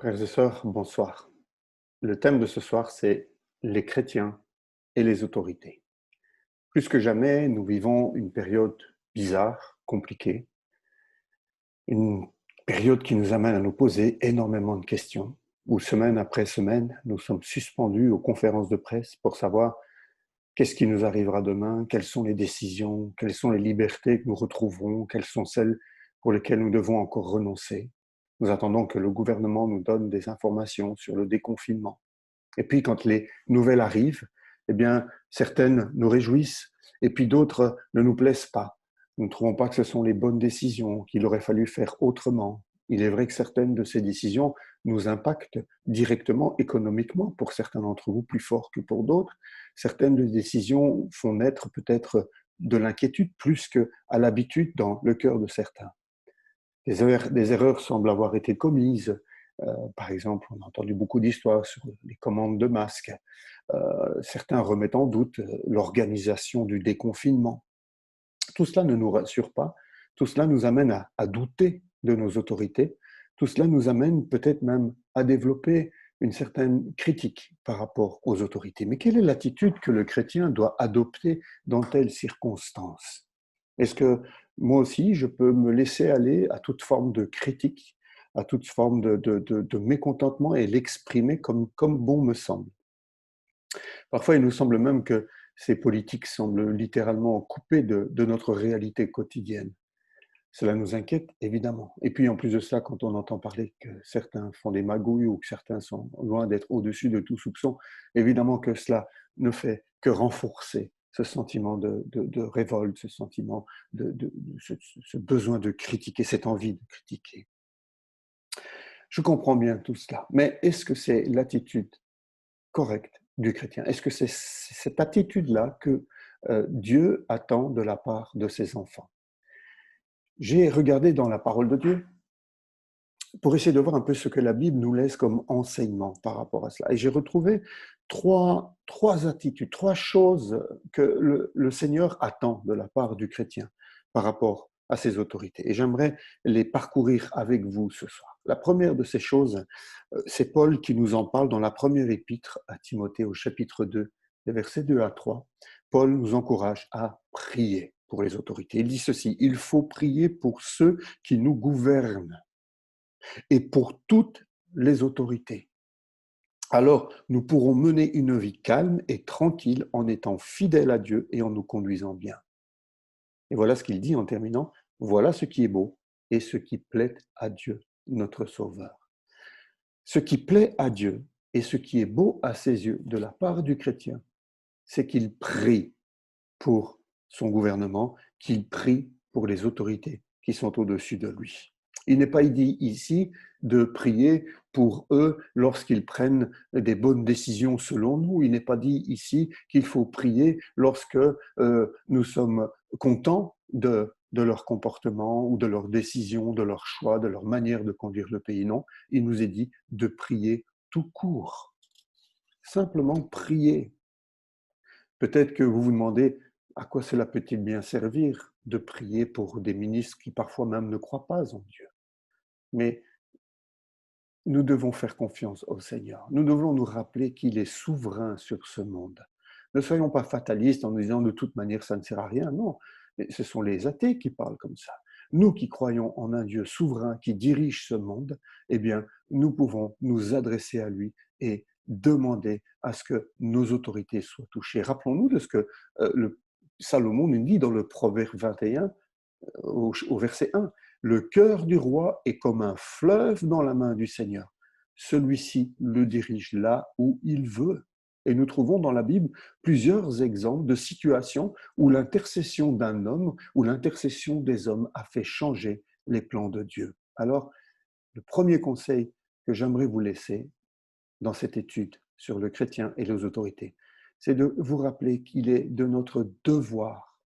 Frères et sœurs, bonsoir. Le thème de ce soir, c'est les chrétiens et les autorités. Plus que jamais, nous vivons une période bizarre, compliquée, une période qui nous amène à nous poser énormément de questions, où semaine après semaine, nous sommes suspendus aux conférences de presse pour savoir qu'est-ce qui nous arrivera demain, quelles sont les décisions, quelles sont les libertés que nous retrouverons, quelles sont celles pour lesquelles nous devons encore renoncer. Nous attendons que le gouvernement nous donne des informations sur le déconfinement. Et puis, quand les nouvelles arrivent, eh bien, certaines nous réjouissent et puis d'autres ne nous plaisent pas. Nous ne trouvons pas que ce sont les bonnes décisions, qu'il aurait fallu faire autrement. Il est vrai que certaines de ces décisions nous impactent directement économiquement, pour certains d'entre vous plus fort que pour d'autres. Certaines des décisions font naître peut-être de l'inquiétude plus qu'à l'habitude dans le cœur de certains. Des erreurs semblent avoir été commises. Par exemple, on a entendu beaucoup d'histoires sur les commandes de masques. Certains remettent en doute l'organisation du déconfinement. Tout cela ne nous rassure pas. Tout cela nous amène à douter de nos autorités. Tout cela nous amène peut-être même à développer une certaine critique par rapport aux autorités. Mais quelle est l'attitude que le chrétien doit adopter dans telles circonstances? Est-ce que moi aussi, je peux me laisser aller à toute forme de critique, à toute forme de mécontentement et l'exprimer comme bon me semble? Parfois, il nous semble même que ces politiques semblent littéralement coupées de notre réalité quotidienne. Cela nous inquiète, évidemment. Et puis, en plus de ça, quand on entend parler que certains font des magouilles ou que certains sont loin d'être au-dessus de tout soupçon, évidemment que cela ne fait que renforcer ce sentiment de révolte, ce sentiment ce besoin de critiquer, cette envie de critiquer. Je comprends bien tout cela, mais est-ce que c'est l'attitude correcte du chrétien? Est-ce que c'est cette attitude-là que Dieu attend de la part de ses enfants? J'ai regardé dans la parole de Dieu pour essayer de voir un peu ce que la Bible nous laisse comme enseignement par rapport à cela. Et j'ai retrouvé trois attitudes, trois choses que le Seigneur attend de la part du chrétien par rapport à ses autorités. Et j'aimerais les parcourir avec vous ce soir. La première de ces choses, c'est Paul qui nous en parle dans la première épître à Timothée au chapitre 2, les versets 2 à 3. Paul nous encourage à prier pour les autorités. Il dit ceci: il faut prier pour ceux qui nous gouvernent et pour toutes les autorités. Alors, nous pourrons mener une vie calme et tranquille en étant fidèles à Dieu et en nous conduisant bien. Et voilà ce qu'il dit en terminant: voilà ce qui est beau et ce qui plaît à Dieu, notre Sauveur. Ce qui plaît à Dieu et ce qui est beau à ses yeux de la part du chrétien, c'est qu'il prie pour son gouvernement, qu'il prie pour les autorités qui sont au-dessus de lui. Il n'est pas dit ici de prier pour eux lorsqu'ils prennent des bonnes décisions selon nous. Il n'est pas dit ici qu'il faut prier lorsque nous sommes contents de leur comportement ou de leurs décisions, de leurs choix, de leur manière de conduire le pays. Non, il nous est dit de prier tout court. Simplement prier. Peut-être que vous vous demandez à quoi cela peut-il bien servir de prier pour des ministres qui parfois même ne croient pas en Dieu. Mais nous devons faire confiance au Seigneur. Nous devons nous rappeler qu'il est souverain sur ce monde. Ne soyons pas fatalistes en nous disant de toute manière ça ne sert à rien. Non, mais ce sont les athées qui parlent comme ça. Nous qui croyons en un Dieu souverain qui dirige ce monde, eh bien, nous pouvons nous adresser à lui et demander à ce que nos autorités soient touchées. Rappelons-nous de ce que le Salomon nous dit dans le Proverbe 21, au verset 1. Le cœur du roi est comme un fleuve dans la main du Seigneur. Celui-ci le dirige là où il veut. Et nous trouvons dans la Bible plusieurs exemples de situations où l'intercession d'un homme, ou l'intercession des hommes a fait changer les plans de Dieu. Alors, le premier conseil que j'aimerais vous laisser dans cette étude sur le chrétien et les autorités, c'est de vous rappeler qu'il est de notre devoir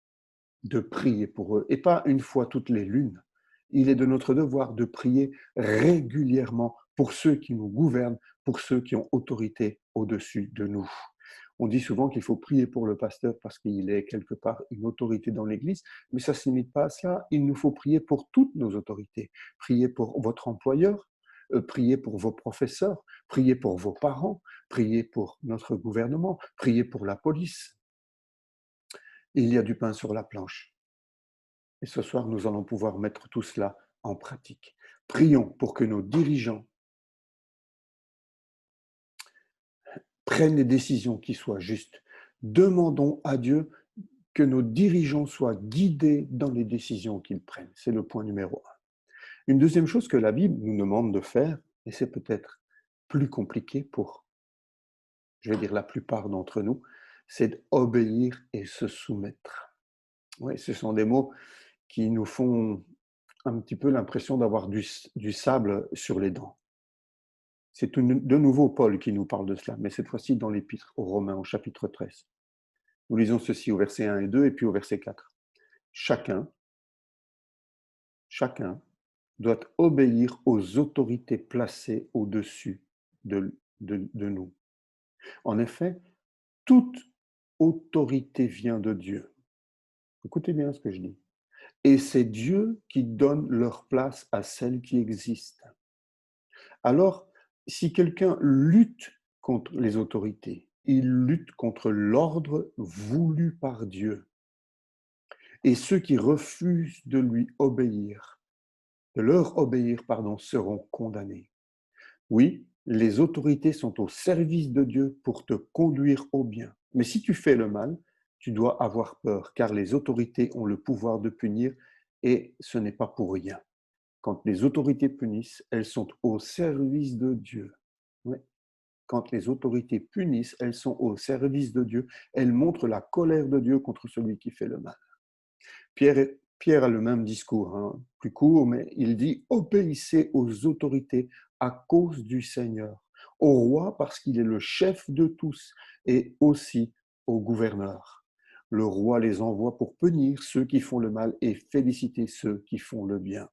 de prier pour eux, et pas une fois toutes les lunes. Il est de notre devoir de prier régulièrement pour ceux qui nous gouvernent, pour ceux qui ont autorité au-dessus de nous. On dit souvent qu'il faut prier pour le pasteur parce qu'il est quelque part une autorité dans l'Église, mais ça ne se limite pas à cela. Il nous faut prier pour toutes nos autorités. Prier pour votre employeur, priez pour vos professeurs, priez pour vos parents, priez pour notre gouvernement, priez pour la police. Il y a du pain sur la planche. Et ce soir, nous allons pouvoir mettre tout cela en pratique. Prions pour que nos dirigeants prennent des décisions qui soient justes. Demandons à Dieu que nos dirigeants soient guidés dans les décisions qu'ils prennent. C'est le point numéro un. Une deuxième chose que la Bible nous demande de faire, et c'est peut-être plus compliqué pour, je vais dire, la plupart d'entre nous, c'est d'obéir et se soumettre. Oui, ce sont des mots qui nous font un petit peu l'impression d'avoir du sable sur les dents. C'est de nouveau Paul qui nous parle de cela, mais cette fois-ci dans l'Épître aux Romains, au chapitre 13. Nous lisons ceci au verset 1 et 2 et puis au verset 4. Chacun doit obéir aux autorités placées au-dessus de nous. En effet, toute autorité vient de Dieu. Écoutez bien ce que je dis. Et c'est Dieu qui donne leur place à celles qui existent. Alors, si quelqu'un lutte contre les autorités, il lutte contre l'ordre voulu par Dieu. Et ceux qui refusent de leur obéir, seront condamnés. Oui, les autorités sont au service de Dieu pour te conduire au bien. Mais si tu fais le mal, tu dois avoir peur, car les autorités ont le pouvoir de punir et ce n'est pas pour rien. Quand les autorités punissent, elles sont au service de Dieu. Oui. Quand les autorités punissent, elles sont au service de Dieu. Elles montrent la colère de Dieu contre celui qui fait le mal. Pierre a le même discours, hein, plus court, mais il dit « Obéissez aux autorités à cause du Seigneur, au roi parce qu'il est le chef de tous et aussi au gouverneur. Le roi les envoie pour punir ceux qui font le mal et féliciter ceux qui font le bien. »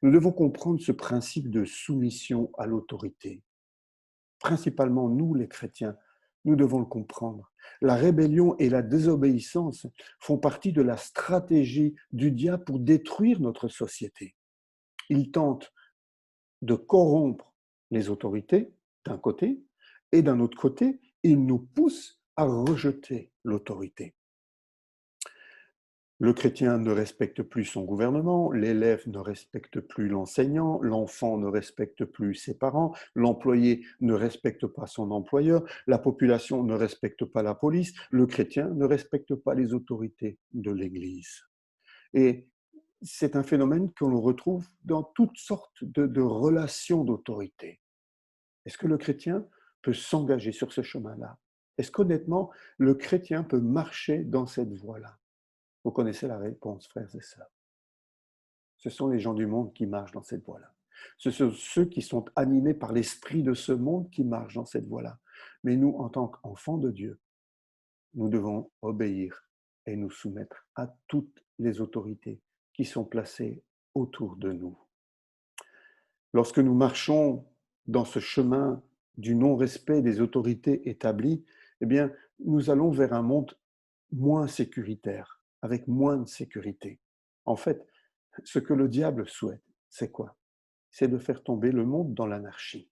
Nous devons comprendre ce principe de soumission à l'autorité. Principalement, nous, les chrétiens, nous devons le comprendre. La rébellion et la désobéissance font partie de la stratégie du diable pour détruire notre société. Il tente de corrompre les autorités, d'un côté, et d'un autre côté, il nous pousse à rejeter l'autorité. Le chrétien ne respecte plus son gouvernement, l'élève ne respecte plus l'enseignant, l'enfant ne respecte plus ses parents, l'employé ne respecte pas son employeur, la population ne respecte pas la police, le chrétien ne respecte pas les autorités de l'Église. Et c'est un phénomène que l'on retrouve dans toutes sortes de relations d'autorité. Est-ce que le chrétien peut s'engager sur ce chemin-là? Est-ce qu'honnêtement, le chrétien peut marcher dans cette voie-là? Vous connaissez la réponse, frères et sœurs. Ce sont les gens du monde qui marchent dans cette voie-là. Ce sont ceux qui sont animés par l'esprit de ce monde qui marchent dans cette voie-là. Mais nous, en tant qu'enfants de Dieu, nous devons obéir et nous soumettre à toutes les autorités qui sont placées autour de nous. Lorsque nous marchons dans ce chemin du non-respect des autorités établies, eh bien, nous allons vers un monde moins sécuritaire, avec moins de sécurité. En fait, ce que le diable souhaite, c'est quoi? C'est de faire tomber le monde dans l'anarchie.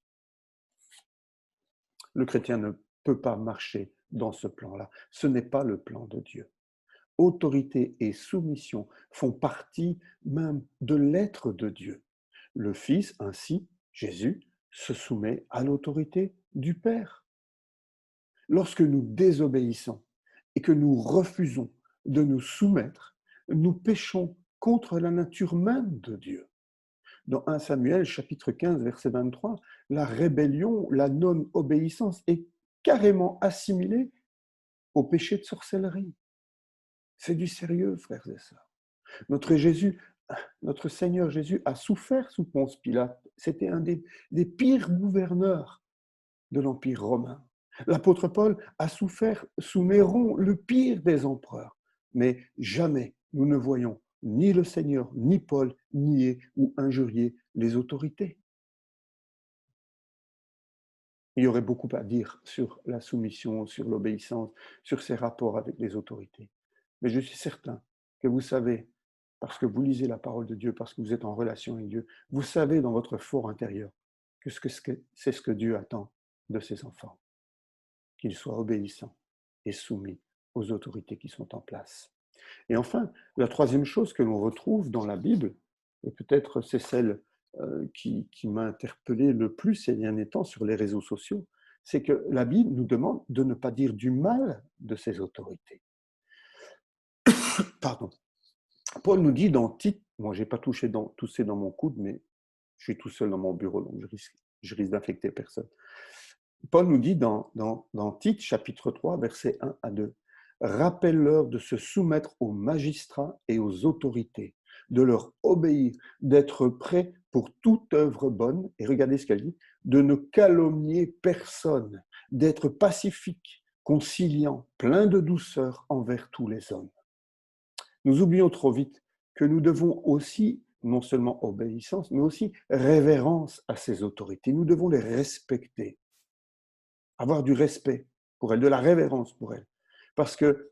Le chrétien ne peut pas marcher dans ce plan-là. Ce n'est pas le plan de Dieu. Autorité et soumission font partie même de l'être de Dieu. Le Fils, ainsi, Jésus, se soumet à l'autorité du Père. Lorsque nous désobéissons et que nous refusons de nous soumettre, nous péchons contre la nature même de Dieu. Dans 1 Samuel, chapitre 15, verset 23, la rébellion, la non-obéissance est carrément assimilée au péché de sorcellerie. C'est du sérieux, frères et sœurs. Notre Seigneur Jésus a souffert sous Ponce Pilate. C'était un des pires gouverneurs de l'Empire romain. L'apôtre Paul a souffert sous Néron, le pire des empereurs. Mais jamais nous ne voyons ni le Seigneur, ni Paul nier ou injurier les autorités. Il y aurait beaucoup à dire sur la soumission, sur l'obéissance, sur ses rapports avec les autorités. Mais je suis certain que vous savez, parce que vous lisez la parole de Dieu, parce que vous êtes en relation avec Dieu, vous savez dans votre fort intérieur puisque c'est ce que Dieu attend de ses enfants, qu'ils soient obéissants et soumis aux autorités qui sont en place. Et enfin, la troisième chose que l'on retrouve dans la Bible, et peut-être c'est celle qui m'a interpellé le plus ces derniers temps sur les réseaux sociaux, c'est que la Bible nous demande de ne pas dire du mal de ces autorités. Pardon. Paul nous dit dans Tite, moi j'ai pas toussé dans mon coude, mais je suis tout seul dans mon bureau, donc je risque d'infecter personne. Paul nous dit dans Tite, chapitre 3, versets 1 à 2, « Rappelle-leur de se soumettre aux magistrats et aux autorités, de leur obéir, d'être prêts pour toute œuvre bonne, et regardez ce qu'elle dit, de ne calomnier personne, d'être pacifique, conciliant, plein de douceur envers tous les hommes. » Nous oublions trop vite que nous devons aussi, non seulement obéissance, mais aussi révérence à ces autorités. Nous devons les respecter, avoir du respect pour elles, de la révérence pour elles. Parce que,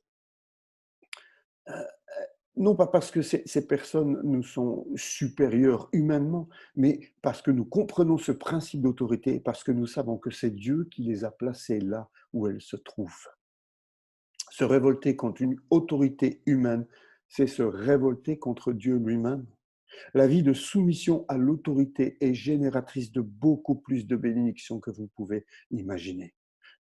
non pas parce que ces personnes nous sont supérieures humainement, mais parce que nous comprenons ce principe d'autorité et parce que nous savons que c'est Dieu qui les a placées là où elles se trouvent. Se révolter contre une autorité humaine, c'est se révolter contre Dieu lui-même. La vie de soumission à l'autorité est génératrice de beaucoup plus de bénédictions que vous pouvez imaginer.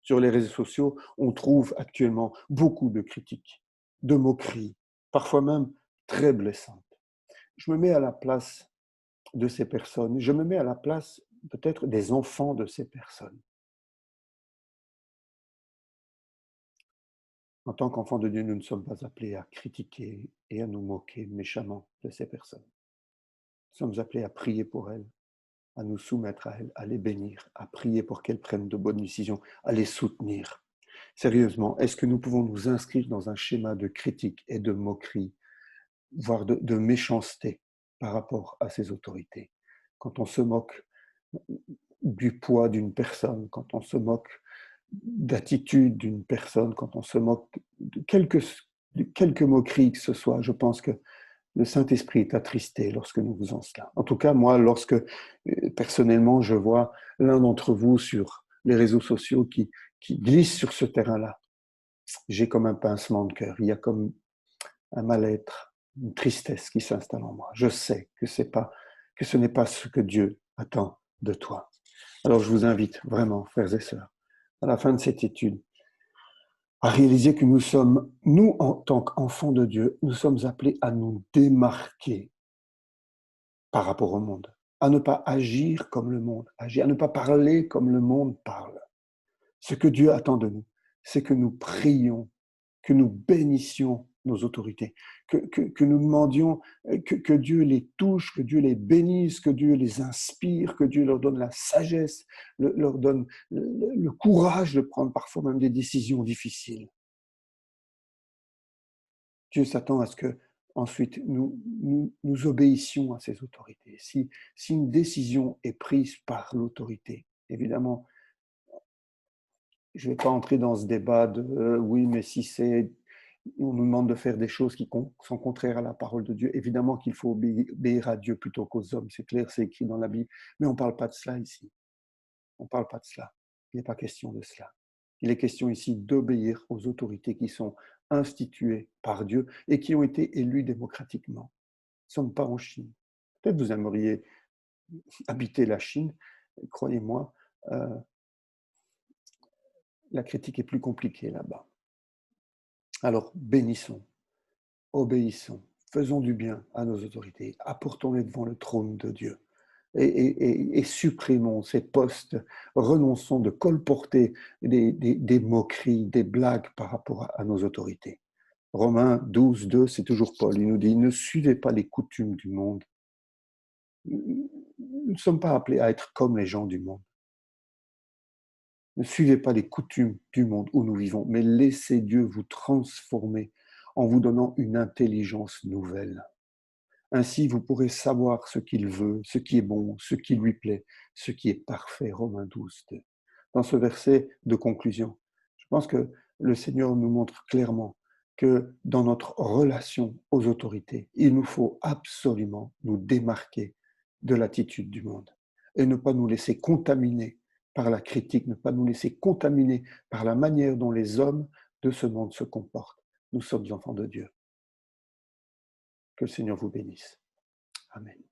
Sur les réseaux sociaux, on trouve actuellement beaucoup de critiques, de moqueries, parfois même très blessantes. Je me mets à la place de ces personnes, je me mets à la place peut-être des enfants de ces personnes. En tant qu'enfants de Dieu, nous ne sommes pas appelés à critiquer et à nous moquer méchamment de ces personnes. Nous sommes appelés à prier pour elles, à nous soumettre à elles, à les bénir, à prier pour qu'elles prennent de bonnes décisions, à les soutenir. Sérieusement, est-ce que nous pouvons nous inscrire dans un schéma de critique et de moquerie, voire de méchanceté par rapport à ces autorités? Quand on se moque du poids d'une personne, quand on se moque d'attitude d'une personne, quand on se moque de quelques moqueries que ce soit, je pense que le Saint-Esprit est attristé lorsque nous faisons cela. En tout cas, moi, lorsque personnellement, je vois l'un d'entre vous sur les réseaux sociaux qui glisse sur ce terrain-là, j'ai comme un pincement de cœur. Il y a comme un mal-être, une tristesse qui s'installe en moi. Je sais que ce n'est pas ce que Dieu attend de toi. Alors, je vous invite vraiment, frères et sœurs, à la fin de cette étude, à réaliser que nous, en tant qu'enfants de Dieu, nous sommes appelés à nous démarquer par rapport au monde, à ne pas agir comme le monde agit, à ne pas parler comme le monde parle. Ce que Dieu attend de nous, c'est que nous prions, que nous bénissions nos autorités, que nous demandions que Dieu les touche, que Dieu les bénisse, que Dieu les inspire, que Dieu leur donne la sagesse, leur donne le courage de prendre parfois même des décisions difficiles. Dieu s'attend à ce que ensuite nous obéissions à ces autorités. Si une décision est prise par l'autorité, évidemment, je ne vais pas entrer dans ce débat de oui, mais si on nous demande de faire des choses qui sont contraires à la parole de Dieu, évidemment qu'il faut obéir à Dieu plutôt qu'aux hommes. C'est clair, c'est écrit dans la Bible. Mais on ne parle pas de cela ici. On ne parle pas de cela. Il n'est pas question de cela. Il est question ici d'obéir aux autorités qui sont instituées par Dieu et qui ont été élues démocratiquement. Nous ne sommes pas en Chine. Peut-être vous aimeriez habiter la Chine. Croyez-moi, la critique est plus compliquée là-bas. Alors, bénissons, obéissons, faisons du bien à nos autorités, apportons-les devant le trône de Dieu et supprimons ces postes, renonçons de colporter des moqueries, des blagues par rapport à nos autorités. Romains 12, 2, c'est toujours Paul, il nous dit « Ne suivez pas les coutumes du monde ». Nous ne sommes pas appelés à être comme les gens du monde. Ne suivez pas les coutumes du monde où nous vivons, mais laissez Dieu vous transformer en vous donnant une intelligence nouvelle. Ainsi, vous pourrez savoir ce qu'il veut, ce qui est bon, ce qui lui plaît, ce qui est parfait. Romains 12, 2. Dans ce verset de conclusion, je pense que le Seigneur nous montre clairement que dans notre relation aux autorités, il nous faut absolument nous démarquer de l'attitude du monde. et ne pas nous laisser contaminer par la critique, ne pas nous laisser contaminer par la manière dont les hommes de ce monde se comportent. Nous sommes enfants de Dieu. Que le Seigneur vous bénisse. Amen.